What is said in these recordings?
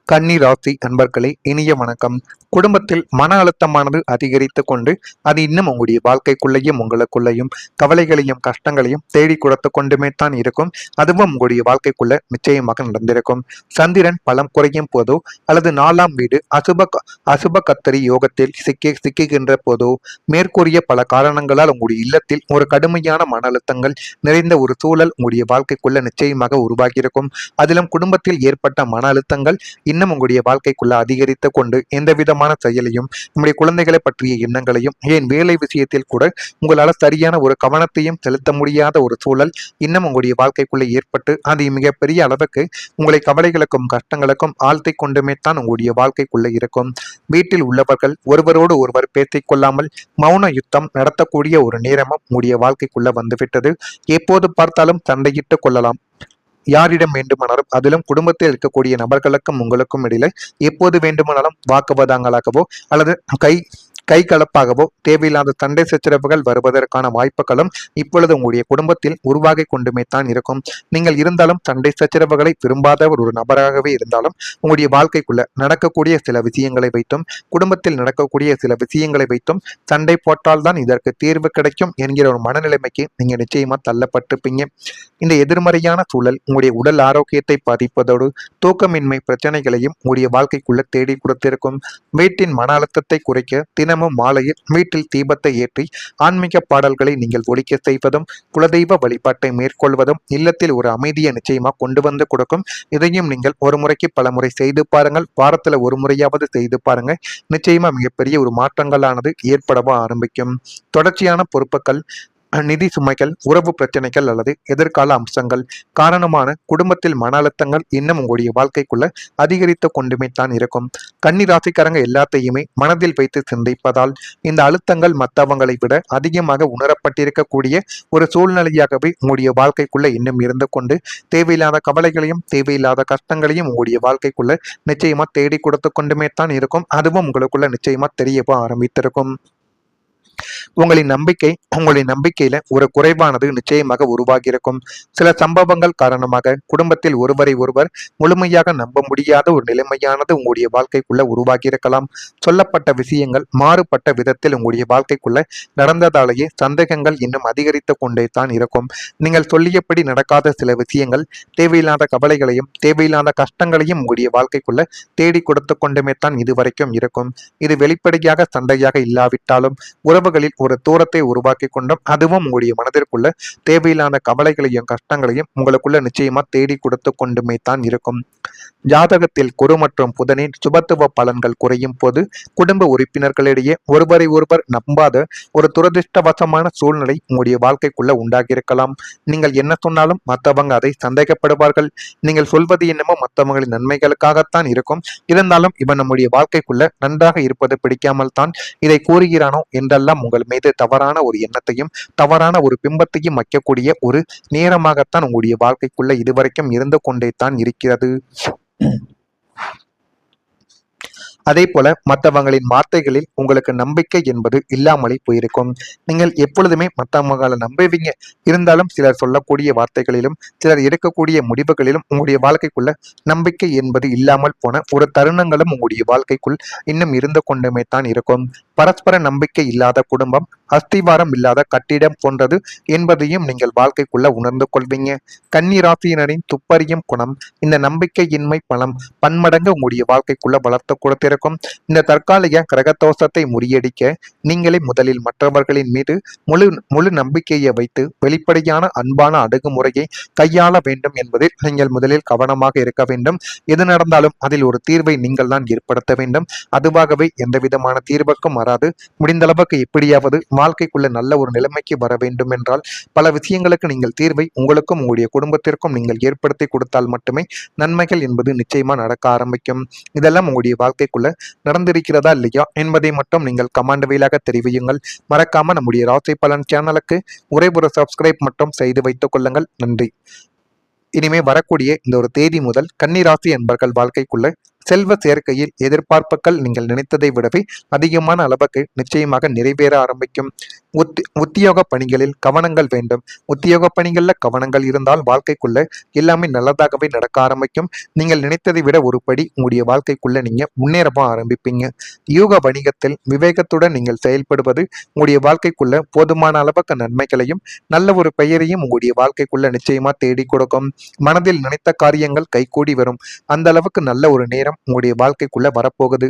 கன்னி ராசி அன்பர்களே, இனிய வணக்கம். குடும்பத்தில் மன அழுத்தமானது அதிகரித்து கொண்டு அது இன்னும் உங்களுடைய வாழ்க்கைக்குள்ளேயும் உங்களுக்குள்ளேயும் கவலைகளையும் கஷ்டங்களையும் தேடி கொடுத்து கொண்டுமே தான் இருக்கும். அதுவும் உங்களுடைய வாழ்க்கைக்குள்ள நிச்சயமாக நடந்திருக்கும். சந்திரன் பலம் குறையும் போதோ அல்லது 4ஆம் வீடு அசுப கத்தரி யோகத்தில் சிக்குகின்ற போதோ மேற்கூறிய பல காரணங்களால் உங்களுடைய இல்லத்தில் ஒரு கடுமையான மன அழுத்தங்கள் நிறைந்த ஒரு சூழல் உங்களுடைய வாழ்க்கைக்குள்ள நிச்சயமாக உருவாகியிருக்கும். அதிலும் குடும்பத்தில் ஏற்பட்ட மன அழுத்தங்கள் இன்னும் உங்களுடைய வாழ்க்கைக்குள்ள அதிகரித்து கொண்டு எந்த விதமான செயலையும் நம்முடைய குழந்தைகளை பற்றிய எண்ணங்களையும் ஏன் வேலை விஷயத்தில் கூட உங்களால் சரியான ஒரு கவனத்தையும் செலுத்த முடியாத ஒரு சூழல் இன்னும் உங்களுடைய வாழ்க்கைக்குள்ள ஏற்பட்டு அது மிகப்பெரிய அளவுக்கு உங்களை கவலைகளுக்கும் கஷ்டங்களுக்கும் ஆழ்த்தி கொண்டுமே தான் உங்களுடைய வாழ்க்கைக்குள்ள இருக்கும். வீட்டில் உள்ளவர்கள் ஒருவரோடு ஒருவர் பேசிக் கொள்ளாமல் மௌன யுத்தம் நடத்தக்கூடிய ஒரு நேரமும் உங்களுடைய வாழ்க்கைக்குள்ள வந்துவிட்டது. எப்போது பார்த்தாலும் சண்டையிட்டுக் கொள்ளலாம். யாரிடம் வேண்டுமானாலும், அதிலும் குடும்பத்தில் இருக்கக்கூடிய நபர்களுக்கும் உங்களுக்கும் இடையில எப்போது வேண்டுமானாலும் வாக்குவாதங்களாகவோ அல்லது கை கலப்பாகவோ தேவையில்லாத சண்டை சச்சரவுகள் வருவதற்கான வாய்ப்புகளும் இப்பொழுது உங்களுடைய குடும்பத்தில் உருவாகி கொண்டுமே தான் இருக்கும். நீங்கள் இருந்தாலும் சண்டை சச்சரவுகளை விரும்பாத ஒரு நபராகவே இருந்தாலும் உங்களுடைய வாழ்க்கைக்குள்ள நடக்கக்கூடிய சில விஷயங்களை வைத்தும் குடும்பத்தில் நடக்கக்கூடிய சில விஷயங்களை வைத்தும் சண்டை போட்டால்தான் இதற்கு தீர்வு கிடைக்கும் என்கிற ஒரு மனநிலைமைக்கு நீங்க நிச்சயமா தள்ளப்பட்டிருப்பீங்க. இந்த எதிர்மறையான சூழல் உங்களுடைய உடல் ஆரோக்கியத்தை பாதிப்பதோடு தூக்கமின்மை பிரச்சனைகளையும் உங்களுடைய வாழ்க்கைக்குள்ள தேடி கொடுத்திருக்கும். வீட்டின் மன அழுத்தத்தை குறைக்க தினமும் மாலையில் வீட்டில் தீபத்தை ஏற்றி ஆன்மீக பாடல்களை நீங்கள் ஒலிக்க செய்வதும் குலதெய்வ வழிபாட்டை மேற்கொள்வதும் இல்லத்தில் ஒரு அமைதியை நிச்சயமா கொண்டு வந்து கொடுக்கும். இதையும் நீங்கள் ஒரு முறைக்கு பல முறை செய்து பாருங்கள். வாரத்துல ஒரு முறையாவது செய்து பாருங்க. நிச்சயமா மிகப்பெரிய ஒரு மாற்றங்களானது ஏற்படவோ ஆரம்பிக்கும். தொடர்ச்சியான பொறுப்புகள், நிதி சுமைகள், உறவு பிரச்சனைகள் அல்லது எதிர்கால அம்சங்கள் காரணமான குடும்பத்தில் மன அழுத்தங்கள் இன்னும் உங்களுடைய வாழ்க்கைக்குள்ள அதிகரித்து கொண்டுமே தான் இருக்கும். கன்னி ராசிக்காரங்க எல்லாத்தையுமே மனதில் வைத்து சிந்திப்பதால் இந்த அழுத்தங்கள் மற்றவங்களை விட அதிகமாக உணரப்பட்டிருக்கக்கூடிய ஒரு சூழ்நிலையாகவே உங்களுடைய வாழ்க்கைக்குள்ள இன்னும் இருந்து கொண்டு தேவையில்லாத கவலைகளையும் தேவையில்லாத கஷ்டங்களையும் உங்களுடைய வாழ்க்கைக்குள்ள நிச்சயமா தேடி கொடுத்து கொண்டுமே தான் இருக்கும். அதுவும் உங்களுக்குள்ள நிச்சயமா தெரியவோ ஆரம்பித்திருக்கும். உங்களுடைய நம்பிக்கையில ஒரு குறைவானது நிச்சயமாக உருவாகி இருக்கும். சில சம்பவங்கள் காரணமாக குடும்பத்தில் ஒருவரை ஒருவர் முழுமையாக நம்ப முடியாத ஒரு நிலைமையானது உங்களுடைய வாழ்க்கைக்குள்ள உருவாகி இருக்கலாம். சொல்லப்பட்ட விஷயங்கள் மாறுபட்ட விதத்தில் உங்களுடைய வாழ்க்கைக்குள்ள நடந்ததாலேயே சந்தேகங்கள் இன்னும் அதிகரித்து கொண்டே தான் இருக்கும். நீங்கள் சொல்லியபடி நடக்காத சில விஷயங்கள் தேவையில்லாத கவலைகளையும் தேவையில்லாத கஷ்டங்களையும் உங்களுடைய வாழ்க்கைக்குள்ள தேடி கொடுத்து கொண்டுமே தான் இதுவரைக்கும் இருக்கும். இது வெளிப்படையாக சண்டையாக இல்லாவிட்டாலும் உறவுகளில் ஒரு தூரத்தை உருவாக்கி கொண்டும் அதுவும் உங்களுடைய மனதிற்குள்ள தேவையில்லாத கவலைகளையும் கஷ்டங்களையும் உங்களுக்குள்ள நிச்சயமா தேடி கொடுத்து கொண்டுமே தான் இருக்கும். ஜாதகத்தில் குரு மற்றும் புதனின் சுபத்துவ பலன்கள் குறையும் போது குடும்ப உறுப்பினர்களிடையே ஒருவரை ஒருவர் நம்பாத ஒரு துரதிருஷ்டவசமான சூழ்நிலை உங்களுடைய வாழ்க்கைக்குள்ள உண்டாகியிருக்கலாம். நீங்கள் என்ன சொன்னாலும் மற்றவங்க அதை சந்தேகப்படுவார்கள். நீங்கள் சொல்வது என்னமோ மற்றவங்களின் நன்மைகளுக்காகத்தான் இருக்கும். இருந்தாலும் இவன் நம்முடைய வாழ்க்கைக்குள்ள நன்றாக இருப்பது பிடிக்காமல் தான் இதை கூறுகிறானோ என்றெல்லாம் உங்கள் மீது தவறான ஒரு எண்ணத்தையும் தவறான ஒரு பிம்பத்தையும் வைக்கக்கூடிய ஒரு நேரமாகத்தான் உங்களுடைய வாழ்க்கைக்குள்ள இதுவரைக்கும் இருந்து கொண்டே தான் இருக்கிறது. அதே போல மற்றவங்களின் வார்த்தைகளில் உங்களுக்கு நம்பிக்கை என்பது இல்லாமலே போயிருக்கும். நீங்கள் எப்பொழுதுமே மற்றவங்களை நம்புவீங்க. இருந்தாலும் சிலர் சொல்லக்கூடிய வார்த்தைகளிலும் சிலர் எடுக்கக்கூடிய முடிவுகளிலும் உங்களுடைய வாழ்க்கைக்குள்ள நம்பிக்கை என்பது இல்லாமல் போன ஒரு தருணங்களும் உங்களுடைய வாழ்க்கைக்குள் இன்னும் இருந்து கொண்டுமே தான் இருக்கும். பரஸ்பர நம்பிக்கை இல்லாத குடும்பம் அஸ்திவாரம் இல்லாத கட்டிடம் போன்றது என்பதையும் நீங்கள் வாழ்க்கைக்குள்ள உணர்ந்து கொள்வீங்க. கன்னி ராசியினரின் துப்பறியும் குணம் இந்த நம்பிக்கையின்மை பலம் பன்மடங்கு உங்களுடைய வாழ்க்கைக்குள்ள வளர்த்து கொடுத்திருக்கும். இந்த தற்காலிக கிரகதோஷத்தை முறியடிக்க நீங்களே முதலில் மற்றவர்களின் மீது முழு நம்பிக்கையை வைத்து வெளிப்படையான அன்பான அணுகுமுறையை கையாள வேண்டும் என்பதில் நீங்கள் முதலில் கவனமாக இருக்க வேண்டும். எது நடந்தாலும் அதில் ஒரு தீர்வை நீங்கள் தான் ஏற்படுத்த வேண்டும். அதுவாகவே எந்த விதமான தீர்வுக்கும் வராது. முடிந்த அளவுக்கு எப்படியாவது வாழ்க்கைக்குள்ள நல்ல ஒரு நிலைமைக்கு வர வேண்டும் என்றால் பல விஷயங்களுக்கு நீங்கள் தீர்வை உங்களுக்கும் உங்களுடைய குடும்பத்திற்கும் நீங்கள் ஏற்படுத்தி கொடுத்தால் மட்டுமே நன்மைகள் என்பது நிச்சயமா நடக்க ஆரம்பிக்கும். இதெல்லாம் உங்களுடைய வாழ்க்கைக்குள்ள நடந்திருக்கிறதா இல்லையா என்பதை மட்டும் நீங்கள் கமெண்ட் வாயிலாக தெரிவியுங்கள். மறக்காம நம்முடைய ராசி பலன் சேனலுக்கு ஒரே ஒரு சப்ஸ்கிரைப் மட்டும் செய்து வைத்துக் கொள்ளுங்கள். நன்றி. இனிமே வரக்கூடிய இந்த ஒரு தேதி முதல் கன்னி ராசி என்பர்கள் வாழ்க்கைக்குள்ள செல்வ சேர்க்கையில் எதிர்பார்ப்புகள் நீங்கள் நினைத்ததை விடவே அதிகமான அளவுக்கு நிச்சயமாக நிறைவேற ஆரம்பிக்கும். உத்தியோக பணிகளில் கவனங்கள் வேண்டும். உத்தியோக பணிகள்ல கவனங்கள் இருந்தால் வாழ்க்கைக்குள்ள எல்லாமே நல்லதாகவே நடக்க ஆரம்பிக்கும். நீங்கள் நினைத்ததை விட ஒரு படி உங்களுடைய வாழ்க்கைக்குள்ள நீங்க முன்னேறவும் ஆரம்பிப்பீங்க. யூக வணிகத்தில் விவேகத்துடன் நீங்கள் செயல்படுவது உங்களுடைய வாழ்க்கைக்குள்ள போதுமான அளவுக்கு நன்மைகளையும் நல்ல ஒரு பெயரையும் உங்களுடைய வாழ்க்கைக்குள்ள நிச்சயமா தேடி கொடுக்கும். மனதில் நினைத்த காரியங்கள் கைகூடி வரும். அந்த அளவுக்கு நல்ல ஒரு நேரம் உங்களுடைய வாழ்க்கைக்குள்ள வரப்போகுது.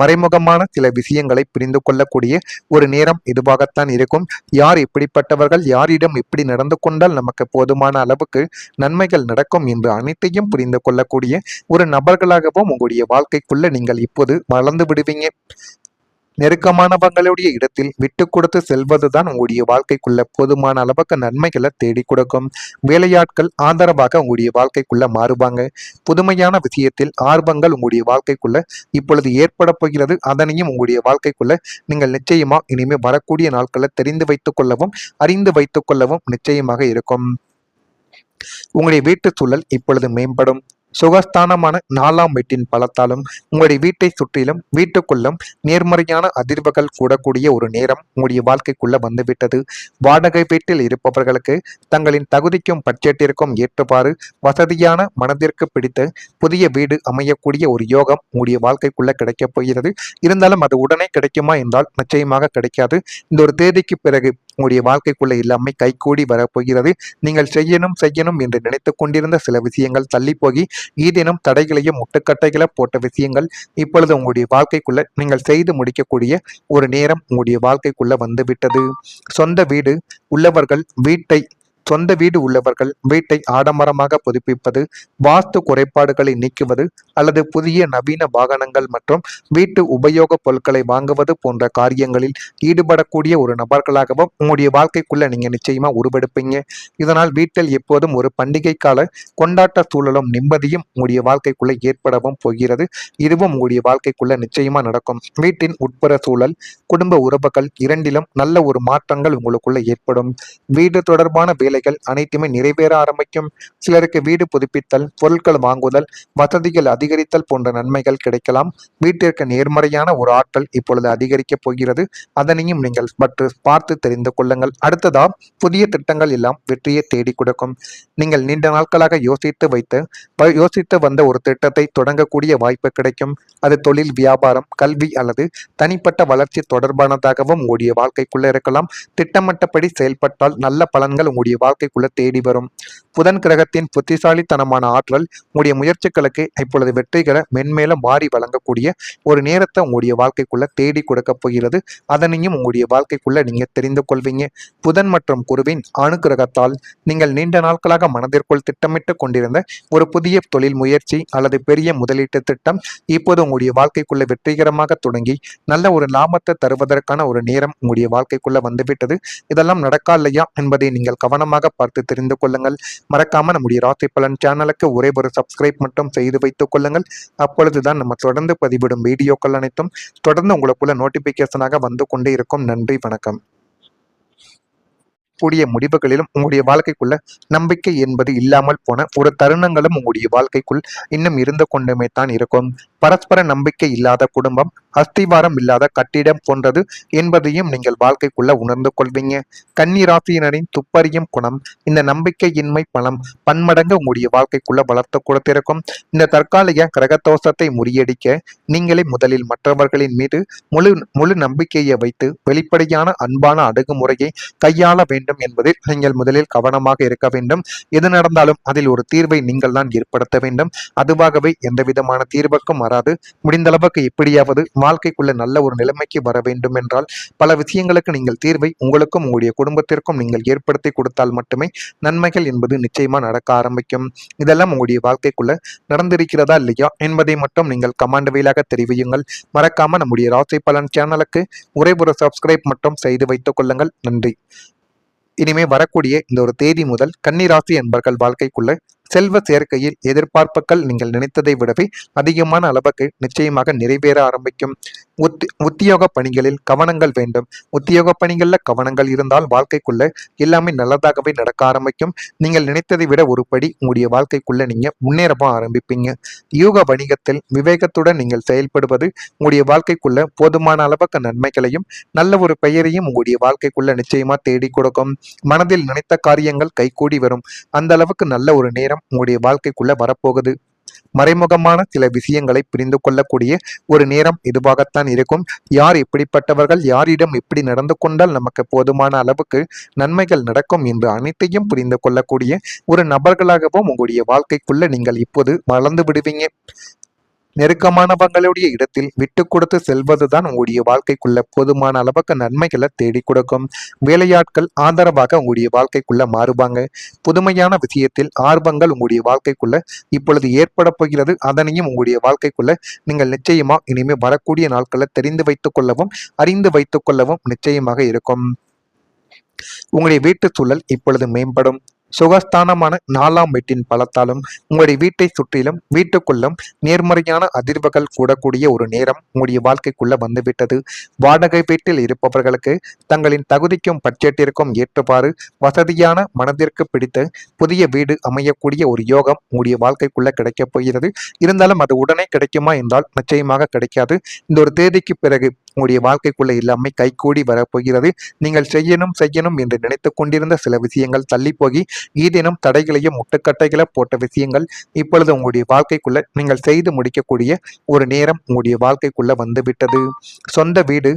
மறைமுகமான சில விஷயங்களை புரிந்து கொள்ளக்கூடிய ஒரு நேரம் இதுவாகத்தான் இருக்கும். யார் எப்படிப்பட்டவர்கள், யாரிடம் எப்படி நடந்து கொண்டால் நமக்கு போதுமான அளவுக்கு நன்மைகள் நடக்கும் என்று அனைத்தையும் புரிந்து கொள்ளக்கூடிய ஒரு நபர்களாகவும் உங்களுடைய வாழ்க்கைக்குள்ள நீங்கள் இப்போது வளர்ந்து விடுவீங்க. நெருக்கமானவங்களுடைய இடத்தில் விட்டு கொடுத்து செல்வதுதான் உங்களுடைய வாழ்க்கைக்குள்ள போதுமான அளவுக்கு நன்மைகளை தேடி கொடுக்கும். வேலையாட்கள் ஆதரவாக உங்களுடைய வாழ்க்கைக்குள்ள மாறுவாங்க. புதுமையான விஷயத்தில் ஆர்வங்கள் உங்களுடைய வாழ்க்கைக்குள்ள இப்பொழுது ஏற்பட போகிறது. அதனையும் உங்களுடைய வாழ்க்கைக்குள்ள நீங்கள் நிச்சயமா இனிமே வரக்கூடிய நாட்களை தெரிந்து வைத்துக் கொள்ளவும் அறிந்து வைத்துக் கொள்ளவும் நிச்சயமாக இருக்கும். உங்களுடைய வீட்டு சூழல் இப்பொழுது மேம்படும். சுகஸ்தானமான 4ஆம் வீட்டின் பலத்தாலும் உங்களுடைய வீட்டை சுற்றிலும் வீட்டுக்குள்ளும் நேர்மறையான அதிர்வுகள் கூடக்கூடிய ஒரு நேரம் உங்களுடைய வாழ்க்கைக்குள்ள வந்துவிட்டது. வாடகை வீட்டில் இருப்பவர்களுக்கு தங்களின் தகுதிக்கும் பட்ஜெட்டிற்கும் ஏற்றவாறு வசதியான மனதிற்கு பிடித்த புதிய வீடு அமையக்கூடிய ஒரு யோகம் உங்களுடைய வாழ்க்கைக்குள்ள கிடைக்கப் போகிறது. இருந்தாலும் அது உடனே கிடைக்குமா என்றால் நிச்சயமாக கிடைக்காது. இந்த ஒரு தேதிக்கு பிறகு உங்களுடைய வாழ்க்கைக்குள்ள எல்லாமே கைகூடி வரப்போகிறது. நீங்கள் செய்யணும் என்று நினைத்துக் கொண்டிருந்த சில விஷயங்கள் தள்ளி போகி ஏதேனும் தடைகளையும் முட்டுக்கட்டைகளை போட்ட விஷயங்கள் இப்பொழுது உங்களுடைய வாழ்க்கைக்குள்ள நீங்கள் செய்து முடிக்கக்கூடிய ஒரு நேரம் உங்களுடைய வாழ்க்கைக்குள்ள வந்துவிட்டது. சொந்த வீடு உள்ளவர்கள் வீட்டை ஆடம்பரமாக புதுப்பிப்பது, வாஸ்து குறைபாடுகளை நீக்குவது அல்லது புதிய நவீன வாகனங்கள் மற்றும் வீட்டு உபயோக பொருட்களை வாங்குவது போன்ற காரியங்களில் ஈடுபடக்கூடிய ஒரு நபர்களாகவும் உங்களுடைய வாழ்க்கைக்குள்ள நீங்க நிச்சயமா உருவெடுப்பீங்க. இதனால் வீட்டில் எப்போதும் ஒரு பண்டிகை கால கொண்டாட்ட சூழலும் நிம்மதியும் உங்களுடைய வாழ்க்கைக்குள்ள ஏற்படவும் போகிறது. இதுவும் உங்களுடைய வாழ்க்கைக்குள்ள நிச்சயமா நடக்கும். வீட்டின் உட்புற சூழல், குடும்ப உறவுகள் இரண்டிலும் நல்ல ஒரு மாற்றங்கள் உங்களுக்குள்ள ஏற்படும். வீடு தொடர்பான வேலைகள் அனைத்துமே நிறைவேற ஆரம்பிக்கும். சிலருக்கு வீடு புதுப்பித்தல், பொருட்கள் வாங்குதல், வசதிகள் அதிகரித்தல் போன்ற நன்மைகள் கிடைக்கலாம். வீட்டிற்கு நேர்மறையான ஒரு ஆற்றல் இப்பொழுது அதிகரிக்கப் போகிறது. அதனையும் நீங்கள் பார்த்து தெரிந்து கொள்ளுங்கள். அடுத்ததா புதிய திட்டங்கள் எல்லாம் வெற்றியை தேடி கொடுக்கும். நீங்கள் நீண்ட நாட்களாக யோசித்து வந்த ஒரு திட்டத்தை தொடங்கக்கூடிய வாய்ப்பு கிடைக்கும். அது தொழில், வியாபாரம், கல்வி அல்லது தனிப்பட்ட வளர்ச்சி தொடர்பானதாகவும் உங்களுடைய வாழ்க்கைக்குள்ள இருக்கலாம். திட்டமிட்டபடி செயல்பட்டால் நல்ல பலன்கள் உங்களுடைய வாழ்க்கைக்குள்ள தேடி வரும். புதன் கிரகத்தின் புத்திசாலித்தனமான ஆற்றல் உங்களுடைய முயற்சிகளுக்கு இப்பொழுது வெற்றிகளை மென்மேலும் மாறி வழங்கக்கூடிய ஒரு நேரத்தை உங்களுடைய வாழ்க்கைக்குள்ள தேடி கொடுக்க போகிறது. அதனையும் உங்களுடைய வாழ்க்கைக்குள்ள நீங்க தெரிந்து கொள்வீங்க. புதன் மற்றும் குருவின் அனுகிரகத்தால் நீங்கள் நீண்ட நாட்களாக மனதிற்குள் திட்டமிட்டு கொண்டிருந்த ஒரு புதிய தொழில் முயற்சி அல்லது பெரிய முதலீட்டு திட்டம் இப்போது உங்களுடைய வாழ்க்கைக்குள்ள வெற்றிகரமாக தொடங்கி நல்ல ஒரு லாபத்தை தருவதற்கான ஒரு நேரம் உங்களுடைய வாழ்க்கைக்குள்ள வந்துவிட்டது. இதெல்லாம் நடக்கா இல்லையா என்பதை நீங்கள் கவனமாக பார்த்து தெரிந்து கொள்ளுங்கள். மறக்காம நம்முடைய ராசி பலன் சேனலுக்கு ஒரே ஒரு சப்ஸ்கிரைப் மட்டும் செய்து வைத்துக் கொள்ளுங்கள். அப்பொழுதுதான் நம்ம தொடர்ந்து பதிவிடும் வீடியோக்கள் அனைத்தும் தொடர்ந்து உங்களுக்குள்ள நோட்டிபிகேஷனாக வந்து கொண்டே இருக்கும். நன்றி, வணக்கம். கூடிய முடிவுகளிலும் உங்களுடைய வாழ்க்கைக்குள்ள நம்பிக்கை என்பது இல்லாமல் போன ஒரு தருணங்களும் உங்களுடைய வாழ்க்கைக்குள் இன்னும் இருந்து கொண்டுமே தான் இருக்கும். பரஸ்பர நம்பிக்கை இல்லாத குடும்பம் அஸ்திவாரம் இல்லாத கட்டிடம் போன்றது என்பதையும் நீங்கள் வாழ்க்கைக்குள்ள உணர்ந்து கொள்வீங்க. கன்னி ராசியினரின் துப்பறியும் குணம் இந்த நம்பிக்கையின்மை பலம் பன்மடங்கு உங்களுடைய வாழ்க்கைக்குள்ள வளர்த்து கொடுத்திருக்கும். இந்த தற்காலிக கிரகதோஷத்தை முறியடிக்க நீங்களே முதலில் மற்றவர்களின் மீது முழு நம்பிக்கையை வைத்து வெளிப்படையான அன்பான அணுகுமுறையை கையாள வேண்டும் என்பதில் நீங்கள் முதலில் கவனமாக இருக்க வேண்டும். எது நடந்தாலும் அதில் ஒரு தீர்வை நீங்கள் தான் ஏற்படுத்த வேண்டும். அதுவாகவே எந்த விதமான தீர்வுக்கும் வராது. முடிந்த அளவுக்கு எப்படியாவது வாழ்க்கைக்குள்ள நல்ல ஒரு நிலைமைக்கு வர வேண்டும் என்றால் பல விஷயங்களுக்கு நீங்கள் தீர்வை உங்களுக்கும் உங்களுடைய குடும்பத்திற்கும் நீங்கள் ஏற்படுத்தி கொடுத்தால் மட்டுமே நன்மைகள் என்பது நிச்சயமா நடக்க ஆரம்பிக்கும். இதெல்லாம் உங்களுடைய வாழ்க்கைக்குள்ள நடந்திருக்கிறதா இல்லையா என்பதை மட்டும் நீங்கள் கமெண்ட் வாயிலாக தெரிவியுங்கள். மறக்காம நம்முடைய ராசி பலன் சேனலுக்கு ஒரே ஒரு சப்ஸ்கிரைப் மட்டும் செய்து வைத்துக் கொள்ளுங்கள். நன்றி. இனிமே வரக்கூடிய இந்த ஒரு தேதி முதல் கன்னி ராசி என்பர்கள் வாழ்க்கைக்குள்ள செல்வ சேர்க்கையில் எதிர்பார்ப்புகள் நீங்கள் நினைத்ததை விடவே அதிகமான அளவுக்கு நிச்சயமாக நிறைவேற ஆரம்பிக்கும். உத்தியோக பணிகளில் கவனங்கள் வேண்டும். உத்தியோக பணிகள்ல கவனங்கள் இருந்தால் வாழ்க்கைக்குள்ள எல்லாமே நல்லதாகவே நடக்க ஆரம்பிக்கும். நீங்கள் நினைத்ததை விட ஒரு படி உங்களுடைய வாழ்க்கைக்குள்ள நீங்க முன்னேறவும் ஆரம்பிப்பீங்க. யூக வணிகத்தில் விவேகத்துடன் நீங்கள் செயல்படுவது உங்களுடைய வாழ்க்கைக்குள்ள போதுமான அளவுக்கு நன்மைகளையும் நல்ல ஒரு பெயரையும் உங்களுடைய வாழ்க்கைக்குள்ள நிச்சயமா தேடி கொடுக்கும். மனதில் நினைத்த காரியங்கள் கைகூடி வரும். அந்த அளவுக்கு நல்ல ஒரு நேரம் உங்களுடைய வாழ்க்கைக்குள்ள வரப்போகுது. மறைமுகமான சில விஷயங்களை புரிந்து கொள்ளக்கூடிய ஒரு நேரம் இதுவாகத்தான் இருக்கும். யார் எப்படிப்பட்டவர்கள், யாரிடம் எப்படி நடந்து கொண்டால் நமக்கு போதுமான அளவுக்கு நன்மைகள் நடக்கும் என்று அனைத்தையும் புரிந்து கொள்ளக்கூடிய ஒரு நபர்களாகவும் உங்களுடைய வாழ்க்கைக்குள்ள நீங்கள் இப்போது வளர்ந்து விடுவீங்க. நெருக்கமானவங்களுடைய இடத்தில் விட்டு கொடுத்து செல்வதுதான் உங்களுடைய வாழ்க்கைக்குள்ள போதுமான அளவுக்கு நன்மைகளை தேடி கொடுக்கும். வேலையாட்கள் ஆதரவாக உங்களுடைய வாழ்க்கைக்குள்ள மாறுவாங்க. புதுமையான விஷயத்தில் ஆர்வங்கள் உங்களுடைய வாழ்க்கைக்குள்ள இப்பொழுது ஏற்பட போகிறது. அதனையும் உங்களுடைய வாழ்க்கைக்குள்ள நீங்கள் நிச்சயமா இனிமே வரக்கூடிய நாட்களை தெரிந்து வைத்துக் கொள்ளவும் அறிந்து வைத்துக் கொள்ளவும் நிச்சயமாக இருக்கும். உங்களுடைய வீட்டு சூழல் இப்பொழுது மேம்படும். சுகஸ்தானமான 4ஆம் வீட்டின் பலத்தாலும் உங்களுடைய வீட்டை சுற்றிலும் வீட்டுக்குள்ளும் நேர்மறையான அதிர்வுகள் கூடக்கூடிய ஒரு நேரம் உங்களுடைய வாழ்க்கைக்குள்ள வந்துவிட்டது. வாடகை வீட்டில் இருப்பவர்களுக்கு தங்களின் தகுதிக்கும் பட்ஜெட்டிற்கும் ஏற்றவாறு வசதியான மனதிற்கு பிடித்த புதிய வீடு அமையக்கூடிய ஒரு யோகம் உங்களுடைய வாழ்க்கைக்குள்ள கிடைக்கப் போகிறது. இருந்தாலும் அது உடனே கிடைக்குமா என்றால் நிச்சயமாக கிடைக்காது. இந்த ஒரு தேதிக்கு பிறகு உங்களுடைய வாழ்க்கைக்குள்ள எல்லாமே கைகூடி வரப்போகிறது. நீங்கள் செய்யணும் என்று நினைத்துக் கொண்டிருந்த சில விஷயங்கள் தள்ளி போகி ஏதேனும் தடைகளையும் முட்டுக்கட்டைகளை போட்ட விஷயங்கள் இப்பொழுது உங்களுடைய வாழ்க்கைக்குள்ள நீங்கள் செய்து முடிக்கக்கூடிய ஒரு நேரம் உங்களுடைய வாழ்க்கைக்குள்ள வந்துவிட்டது. சொந்த வீடு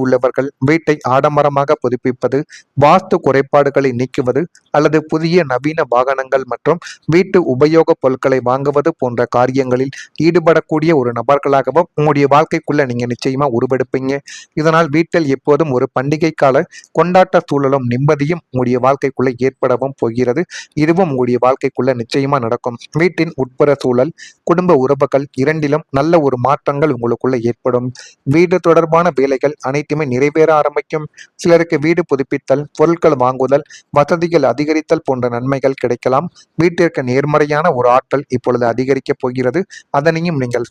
உள்ளவர்கள் வீட்டை ஆடம்பரமாக புதுப்பிப்பது, வாஸ்து குறைபாடுகளை நீக்குவது அல்லது புதிய நவீன வாகனங்கள் மற்றும் வீட்டு உபயோக பொருட்களை வாங்குவது போன்ற காரியங்களில் ஈடுபடக்கூடிய ஒரு நபர்களாகவும் உங்களுடைய வாழ்க்கைக்குள்ள நீங்க நிச்சயமா உருவெடுப்பீங்க. இதனால் வீட்டில் எப்போதும் ஒரு பண்டிகை கால கொண்டாட்ட சூழலும் நிம்மதியும் உங்களுடைய வாழ்க்கைக்குள்ள ஏற்படவும் போகிறது. இதுவும் உங்களுடைய வாழ்க்கைக்குள்ள நிச்சயமா நடக்கும். வீட்டின் உட்புற சூழல், குடும்ப உறவுகள் இரண்டிலும் நல்ல ஒரு மாற்றங்கள் உங்களுக்குள்ள ஏற்படும். வீடு தொடர்பான வேலைகள் அனைத்துமே நிறைவேற ஆரம்பிக்கும். சிலருக்கு வீடு புதுப்பித்தல், பொருட்கள் வாங்குதல், வசதிகள் அதிகரித்தல் போன்ற நன்மைகள் கிடைக்கலாம். வீட்டிற்கு நேர்மறையான ஒரு ஆற்றல் இப்பொழுது அதிகரிக்கப் போகிறது. அதனையும் நீங்கள்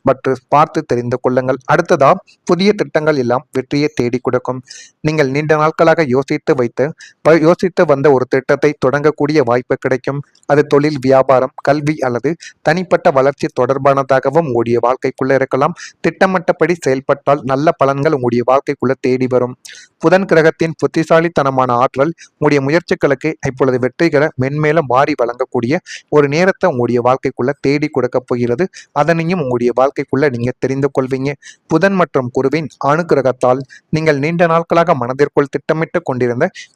பார்த்து தெரிந்து கொள்ளுங்கள். அடுத்ததா புதிய திட்டங்கள் எல்லாம் வெற்றியை தேடி கொடுக்கும். நீங்கள் நீண்ட நாட்களாக யோசித்து வந்த ஒரு திட்டத்தை தொடங்கக்கூடிய வாய்ப்பு கிடைக்கும். அது தொழில், வியாபாரம், கல்வி அல்லது தனிப்பட்ட வளர்ச்சி தொடர்பானதாகவும் உங்களுடைய வாழ்க்கைக்குள்ள இருக்கலாம். திட்டமிட்டபடி செயல்பட்டால் நல்ல பலன்கள் உங்களுடைய வாழ்க்கைக்குள்ள தேடி வரும். புதன் கிரகத்தின் புத்திசாலித்தனமான ஆற்றல் உங்களுடைய முயற்சிகளுக்கு இப்பொழுது வெற்றிகளை மென்மேலும் மாறி வழங்கக்கூடிய ஒரு நேரத்தை உங்களுடைய வாழ்க்கைக்குள்ள தேடி கொடுக்க போகிறது. அதனையும் உங்களுடைய வாழ்க்கைக்குள்ள நீங்க தெரிந்து கொள்வீங்க. புதன் மற்றும் குருவின் அனுகிரகத்தால் நீங்கள் நீண்ட நாட்களாக மனதிற்குள் திட்டமிட்டு கொண்டிருந்த